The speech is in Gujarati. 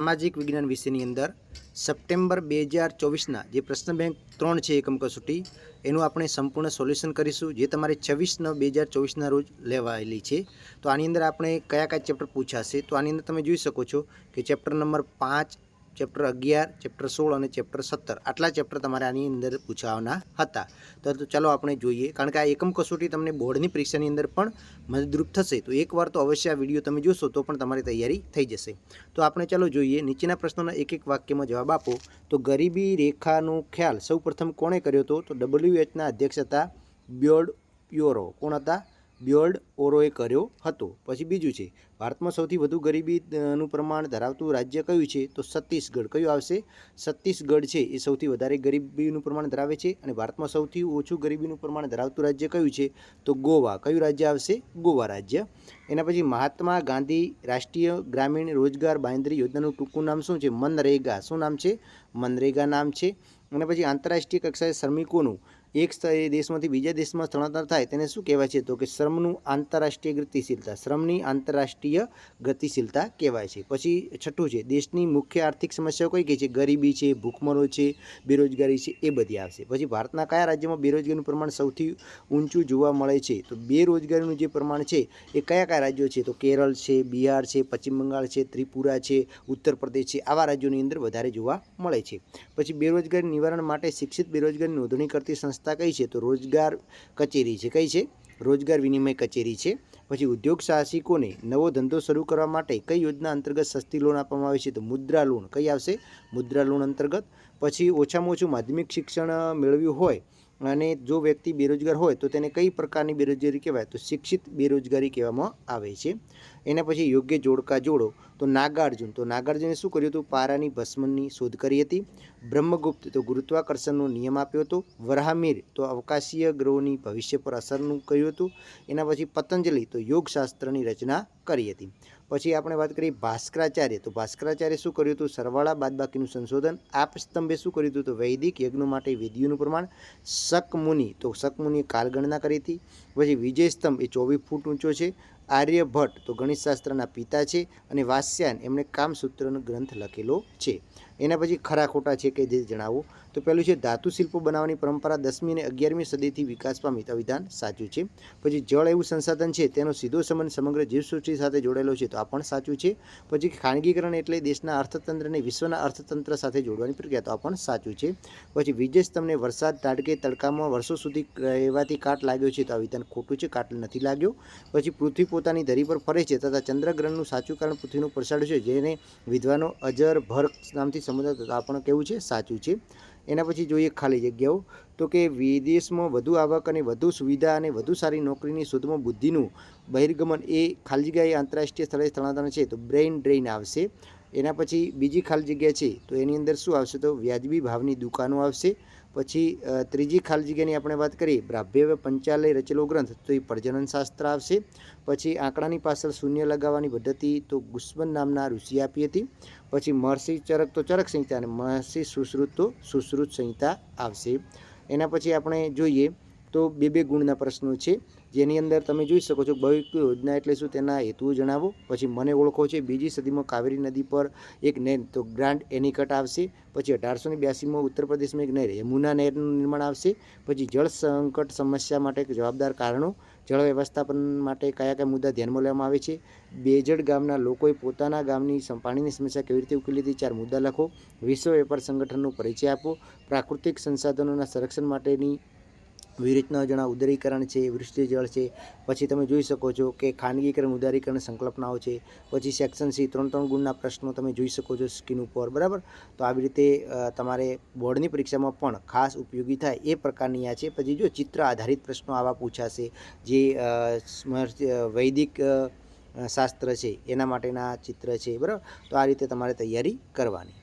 સામાજિક વિજ્ઞાન વિષયની અંદર સપ્ટેમ્બર 2024ના જે પ્રશ્ન બેંક 3 છે એકમ કસોટી એનું આપણે સંપૂર્ણ સોલ્યુશન કરીશું, જે તમારે 26/9/2024ના રોજ લેવાયેલી છે। તો આની અંદર આપણે કયા કયા ચેપ્ટર પૂછાશે, તો આની અંદર તમે જોઈ શકો છો કે ચેપ્ટર નંબર 5, ચેપ્ટર 11, ચેપ્ટર 16 અને ચેપ્ટર 17 આટલા ચેપ્ટર તમારે આની અંદર પૂછાવાના હતા। તો ચાલો આપણે જોઈએ, કારણ કે આ એકમ કસોટી તમને બોર્ડની પરીક્ષાની અંદર પણ મદદરૂપ થશે। તો એકવાર તો અવશ્ય આ વિડીયો તમે જોશો તો પણ તમારી તૈયારી થઈ જશે। તો આપણે ચાલો જોઈએ, નીચેના પ્રશ્નોના એક એક વાક્યમાં જવાબ આપો। તો ગરીબી રેખાનો ખ્યાલ સૌપ્રથમ કોણે કર્યો હતો, તો WHના અધ્યક્ષ હતા બ્યોર્ડ ઓરો। કોણ હતા? બ્યોર્ડ ઓરોએ કર્યો હતો। પછી બીજું છે, ભારતમાં સૌથી વધુ ગરીબીનું પ્રમાણ ધરાવતું રાજ્ય કયું છે, તો છત્તીસગઢ। કયું આવશે? છત્તીસગઢ છે એ સૌથી વધારે ગરીબીનું પ્રમાણ ધરાવે છે। અને ભારતમાં સૌથી ઓછું ગરીબીનું પ્રમાણ ધરાવતું રાજ્ય કયું છે, તો ગોવા। કયું રાજ્ય આવશે? ગોવા રાજ્ય। એના પછી મહાત્મા ગાંધી રાષ્ટ્રીય ગ્રામીણ રોજગાર બાંહેધરી યોજનાનું ટૂંકું નામ શું છે? મનરેગા। શું નામ છે? મનરેગા નામ છે। અને પછી આંતરરાષ્ટ્રીય કક્ષાએ શ્રમિકોનું એક દેશમાંથી બીજા દેશમાં સ્થળાંતર થાય તેને શું કહેવાય છે, તો કે શ્રમનું આંતરરાષ્ટ્રીય ગતિશીલતા। શ્રમની આંતરરાષ્ટ્રીય ગતિશીલતા કહેવાય છે। પછી છઠ્ઠું છે, દેશની મુખ્ય આર્થિક સમસ્યાઓ કઈ કઈ છે? ગરીબી છે, ભૂખમરો છે, બેરોજગારી છે, એ બધી આવશે। પછી ભારતના કયા રાજ્યમાં બેરોજગારીનું પ્રમાણ સૌથી ઊંચું જોવા મળે છે, તો બેરોજગારીનું જે પ્રમાણ છે એ કયા કયા રાજ્યો છે, તો કેરળ છે, બિહાર છે, પશ્ચિમ બંગાળ છે, ત્રિપુરા છે, ઉત્તર પ્રદેશ છે, આવા રાજ્યોની અંદર વધારે જોવા મળે છે। પછી બેરોજગારી નિવારણ માટે શિક્ષિત બેરોજગારી નોંધણી કરતી સંસ્થા કઈ છે, તો રોજગાર કચેરી છે। કઈ છે? રોજગાર વિનિમય કચેરી છે। પછી ઉદ્યોગ સાહસિકોને નવો ધંધો શરૂ કરવા માટે કઈ યોજના અંતર્ગત સસ્તી લોન આપવામાં આવે છે, તો મુદ્રા લોન। કઈ આવશે? મુદ્રા લોન અંતર્ગત। પછી ઓછામાં ઓછું માધ્યમિક શિક્ષણ મેળવ્યું હોય અને જો વ્યક્તિ બેરોજગાર હોય તો તેને કઈ પ્રકારની બેરોજગારી કહેવાય, તો શિક્ષિત બેરોજગારી કહેવામાં આવે છે। એના પછી યોગ્ય જોડકા જોડો, તો નાગાર્જુન। તો નાગાર્જુને શું કર્યું હતું? પારાની ભસ્મની શોધ કરી હતી। બ્રહ્મગુપ્ત તો ગુરુત્વાકર્ષણનો નિયમ આપ્યો હતો। વરાહમિહિર તો અવકાશીય ગ્રહોની ભવિષ્ય પર અસરનું કહ્યું હતું। એના પછી પતંજલિ તો યોગશાસ્ત્રની રચના કરી હતી। પછી આપણે વાત કરીએ ભાસ્કરાચાર્ય, તો ભાસ્કરાચાર્ય શું કર્યું હતું? સરવાળા બાદબાકીનું સંશોધન। આપસ્તંભે શું કર્યું હતું? તો વૈદિક યજ્ઞો માટે વેદીઓનું પ્રમાણ। શકમુનિ તો શકમુનિએ કાળગણના કરી હતી। પછી વિજયસ્તંભ એ 24 ફૂટ ઊંચો છે। આર્યભટ્ટ તો ગણિતશાસ્ત્રના પિતા છે। અને વાત્સ્યાયન એમણે કામસૂત્રનો ગ્રંથ લખેલો છે। એના પછી ખરા ખોટા છે કે જે જણાવો, તો પહેલું છે ધાતુ શિલ્પો બનાવવાની પરંપરા 10મી અને 11મી સદીથી વિકાસ પામી, તો વિધાન સાચું છે। પછી જળ એવું સંસાધન છે તેનો સીધો સંબંધ સમગ્ર જીવસૃષ્ટિ સાથે જોડાયેલો છે, તો આ પણ સાચું છે। પછી ખાનગીકરણ એટલે દેશના અર્થતંત્રને વિશ્વના અર્થતંત્ર સાથે જોડવાની પ્રક્રિયા, તો આ પણ સાચું છે। પછી વિજયસ્તંભને વરસાદ તાડકે તડકામાં વર્ષો સુધી રહેવાથી કાટ લાગ્યો છે, તો આ વિધાન ખોટું છે, કાટ નથી લાગ્યો। પછી પૃથ્વી પોતાની ધરી પર ફરે છે તથા ચંદ્રગ્રહણનું સાચું કારણ પૃથ્વીનું પ્રસારણ છે, જેને વિદ્વાનો અજર ભર્ક નામથી સંબોધન, તો આ પણ કેવું છે? સાચું છે। એના પછી જોઈએ ખાલી જગ્યાઓ, તો કે વિદેશમાં વધુ આવક અને વધુ સુવિધા અને વધુ સારી નોકરીની શોધમાં બુદ્ધિનું બહિર્ગમન એ ખાલી જગ્યાએ આંતરરાષ્ટ્રીય સ્થળે સ્થળાંતર છે, તો બ્રેઇન ડ્રેઇન આવશે। એના પછી બીજી ખાલી જગ્યા છે તો એની અંદર શું આવશે, તો વ્યાજબી ભાવની દુકાનો આવશે। પછી ત્રીજી ખાલી જગ્યાની આપણે વાત કરીએ, બ્રાહ્મવ્ય પંચાલય રચેલો ગ્રંથ, તો એ પ્રજનનશાસ્ત્ર આવશે। પછી આંકડાની પાછળ શૂન્ય લગાવવાની પદ્ધતિ તો ગુસ્મન નામના ઋષિ આપી હતી। પછી મહર્ષિ ચરક તો ચરક સંહિતા અને મહર્ષિ સુશ્રુત તો સુશ્રુત સંહિતા આવશે। એના પછી આપણે જોઈએ તો બે ગુણના પ્રશ્નો છે, જેની અંદર તમે જોઈ શકો છો ભવિષ્ય યોજના એટલે શું, તેના હેતુઓ જણાવો। પછી મને ઓળખો છે, બીજી સદીમાં કાવેરી નદી પર એક નહેર, તો ગ્રાન્ડ એનિકટ આવશે। પછી 1882માં ઉત્તર પ્રદેશમાં એક નહેર યમુના નહેરનું નિર્માણ આવશે। પછી જળ સંકટ સમસ્યા માટે જવાબદાર કારણો, જળ વ્યવસ્થાપન માટે કયા કયા મુદ્દા ધ્યાનમાં લેવામાં આવે છે, બેજડ ગામના લોકોએ પોતાના ગામની પાણીની સમસ્યા કેવી રીતે ઉકેલી હતી, 4 મુદ્દા લખો। વિશ્વ વેપાર સંગઠનનો પરિચય આપો। પ્રાકૃતિક સંસાધનોના સંરક્ષણ માટેની વ્યૂહરચનાઓ જણાવો, ઉદારીકરણ છે, વૃષ્ટિ જળ છે। પછી તમે જોઈ શકો છો કે ખાનગીકરણ, ઉદારીકરણ, સંકલ્પનાઓ છે। પછી સેક્શન સી 3 ગુણના પ્રશ્નો તમે જોઈ શકો છો સ્ક્રીન ઉપર, બરાબર। તો આવી રીતે તમારે બોર્ડની પરીક્ષામાં પણ ખાસ ઉપયોગી થાય એ પ્રકારની આ છે। પછી જો ચિત્ર આધારિત પ્રશ્નો આવા પૂછાશે, જે વૈદિક શાસ્ત્ર છે એના માટેના ચિત્ર છે, બરાબર। તો આ રીતે તમારે તૈયારી કરવાની।